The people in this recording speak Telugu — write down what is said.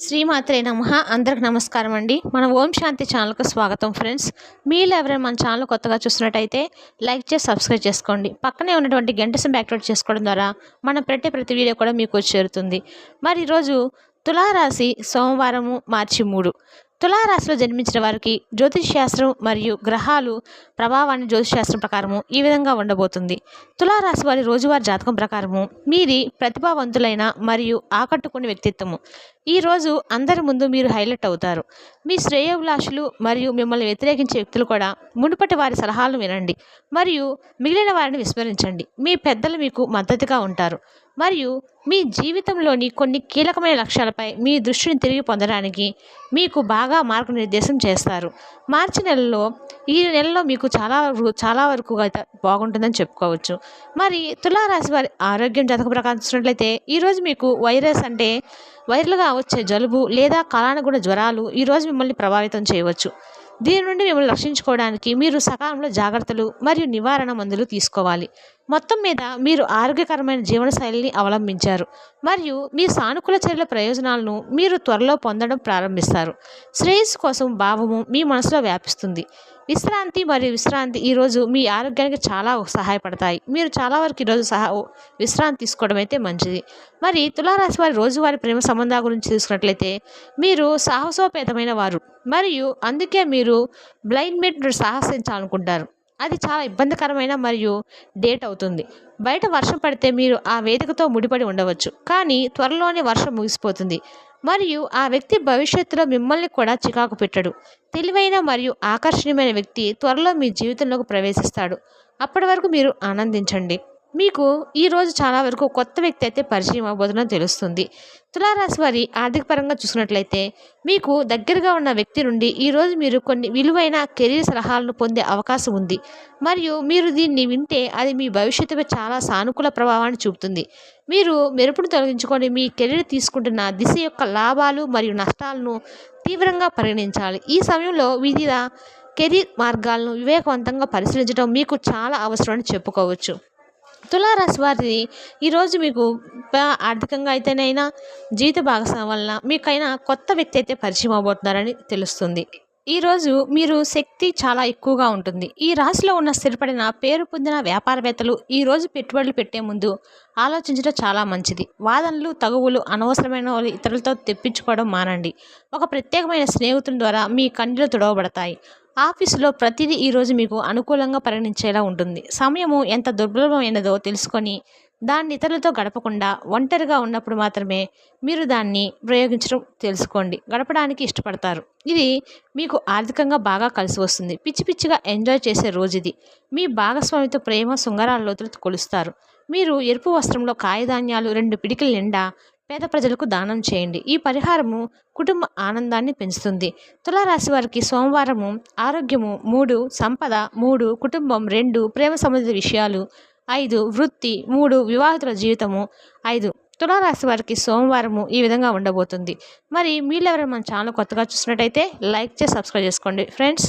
శ్రీమాత్రే నమః. అందరికి నమస్కారం అండి. మన ఓం శాంతి ఛానల్కు స్వాగతం ఫ్రెండ్స్. మీరు ఎవరైనా మన ఛానల్ కొత్తగా చూస్తున్నట్టయితే లైక్ చేసి సబ్స్క్రైబ్ చేసుకోండి. పక్కనే ఉన్నటువంటి గంట సింబల్ యాక్టివేట్ చేసుకోవడం ద్వారా మనం పెట్టే ప్రతి వీడియో కూడా మీకు చేరుతుంది. మరి ఈరోజు తులారాశి సోమవారము మార్చి 3. తులారాశిలో జన్మించిన వారికి జ్యోతిష్ శాస్త్రం మరియు గ్రహాలు ప్రభావాన్ని జ్యోతిష్ శాస్త్రం ప్రకారము ఈ విధంగా ఉండబోతుంది. తులారాశి వారి రోజువారీ జాతకం ప్రకారము మీది ప్రతిభావంతులైన మరియు ఆకట్టుకునే వ్యక్తిత్వము. ఈరోజు అందరి ముందు మీరు హైలైట్ అవుతారు. మీ శ్రేయోభిలాషులు మరియు మిమ్మల్ని వ్యతిరేకించే వ్యక్తులు కూడా మునుపటి వారి సలహాలను వినండి మరియు మిగిలిన వారిని విస్మరించండి. మీ పెద్దలు మీకు మద్దతుగా ఉంటారు మరియు మీ జీవితంలోని కొన్ని కీలకమైన లక్ష్యాలపై మీ దృష్టిని తిరిగి పొందడానికి మీకు బాగా మార్గనిర్దేశం చేస్తారు. మార్చి నెలలో ఈ నెలలో మీకు చాలా వరకు అయితే బాగుంటుందని చెప్పుకోవచ్చు. మరి తులారాశి వారి ఆరోగ్యం జాతక ప్రకారం చూసినట్లయితే ఈరోజు మీకు వైరల్గా వచ్చే జలుబు లేదా కాలానుగుణ జ్వరాలు ఈరోజు మిమ్మల్ని ప్రభావితం చేయవచ్చు. దీని నుండి మిమ్మల్ని రక్షించుకోవడానికి మీరు సకాలంలో జాగ్రత్తలు మరియు నివారణ మందులు తీసుకోవాలి. మొత్తం మీద మీరు ఆరోగ్యకరమైన జీవనశైలిని అవలంబించారు మరియు మీ సానుకూల చర్యల ప్రయోజనాలను మీరు త్వరలో పొందడం ప్రారంభిస్తారు. శ్రేయస్సు కోసం భావము మీ మనసులో వ్యాపిస్తుంది. విశ్రాంతి ఈరోజు మీ ఆరోగ్యానికి చాలా సహాయపడతాయి. మీరు చాలా వరకు ఈరోజు విశ్రాంతి తీసుకోవడం అయితే మంచిది. మరి తులారాశి వారి రోజువారి ప్రేమ సంబంధాల గురించి చూసుకున్నట్లయితే మీరు సాహసోపేతమైన వారు మరియు అందుకే మీరు బ్లైండ్ మేట్ సాహసించాలనుకుంటారు. అది చాలా ఇబ్బందికరమైన మరియు డేట్ అవుతుంది. బయట వర్షం పడితే మీరు ఆ వేదికతో ముడిపడి ఉండవచ్చు, కానీ త్వరలోనే వర్షం ముగిసిపోతుంది మరియు ఆ వ్యక్తి భవిష్యత్తులో మిమ్మల్ని కూడా చికాకు పెట్టడు. తెలివైన మరియు ఆకర్షణీయమైన వ్యక్తి త్వరలో మీ జీవితంలోకి ప్రవేశిస్తాడు. అప్పటి వరకు మీరు ఆనందించండి. మీకు ఈరోజు చాలా వరకు కొత్త వ్యక్తి అయితే పరిచయం అవ్వబోతుందని తెలుస్తుంది. తులారాశి వారి ఆర్థిక పరంగా చూసినట్లయితే మీకు దగ్గరగా ఉన్న వ్యక్తి నుండి ఈరోజు మీరు కొన్ని విలువైన కెరీర్ సలహాలను పొందే అవకాశం ఉంది మరియు మీరు దీన్ని వింటే అది మీ భవిష్యత్తుపై చాలా సానుకూల ప్రభావాన్ని చూపుతుంది. మీరు మెరుపును తొలగించుకొని మీ కెరీర్ తీసుకుంటున్న దిశ యొక్క లాభాలు మరియు నష్టాలను తీవ్రంగా పరిగణించాలి. ఈ సమయంలో వివిధ కెరీర్ మార్గాలను వివేకవంతంగా పరిశీలించడం మీకు చాలా అవసరమని చెప్పుకోవచ్చు. తులారాశి వారి ఈరోజు మీకు ఆర్థికంగా అయితేనైనా జీవిత భాగస్వామి వలన మీకైనా కొత్త వ్యక్తి అయితే పరిచయం అవబోతున్నారని తెలుస్తుంది. ఈరోజు మీరు శక్తి చాలా ఎక్కువగా ఉంటుంది. ఈ రాశిలో ఉన్న స్థిరపడిన పేరు పొందిన వ్యాపారవేత్తలు ఈరోజు పెట్టుబడులు పెట్టే ముందు ఆలోచించడం చాలా మంచిది. వాదనలు తగువులు అనవసరమైన ఇతరులతో తెప్పించుకోవడం మానండి. ఒక ప్రత్యేకమైన స్నేహితుల ద్వారా మీ కన్నీళ్లు తుడవబడతాయి. ఆఫీసులో ప్రతిదీ ఈరోజు మీకు అనుకూలంగా పరిగణించేలా ఉంటుంది. సమయము ఎంత దుర్బలమైనదో తెలుసుకొని దాన్ని ఇతరులతో గడపకుండా ఒంటరిగా ఉన్నప్పుడు మాత్రమే మీరు దాన్ని ప్రయోగించడం గడపడానికి ఇష్టపడతారు. ఇది మీకు ఆర్థికంగా బాగా కలిసి వస్తుంది. పిచ్చిగా ఎంజాయ్ చేసే రోజు ఇది. మీ భాగస్వామితో ప్రేమ శృంగారాల లోతులు కొలుస్తారు. మీరు ఎరుపు వస్త్రంలో కాయధాన్యాలు 2 పిడికిల నిండా పేద ప్రజలకు దానం చేయండి. ఈ పరిహారము కుటుంబ ఆనందాన్ని పెంచుతుంది. తులారాశి వారికి సోమవారము ఆరోగ్యము 3, సంపద 3, కుటుంబం 2, ప్రేమ సంబంధిత విషయాలు 5, వృత్తి 3, వివాహితుల జీవితము 5. తులారాశి వారికి సోమవారము ఈ విధంగా ఉండబోతుంది. మరి మీరు ఎవరైనా మన ఛానల్ కొత్తగా చూసినట్టయితే లైక్ చేసి సబ్స్క్రైబ్ చేసుకోండి ఫ్రెండ్స్.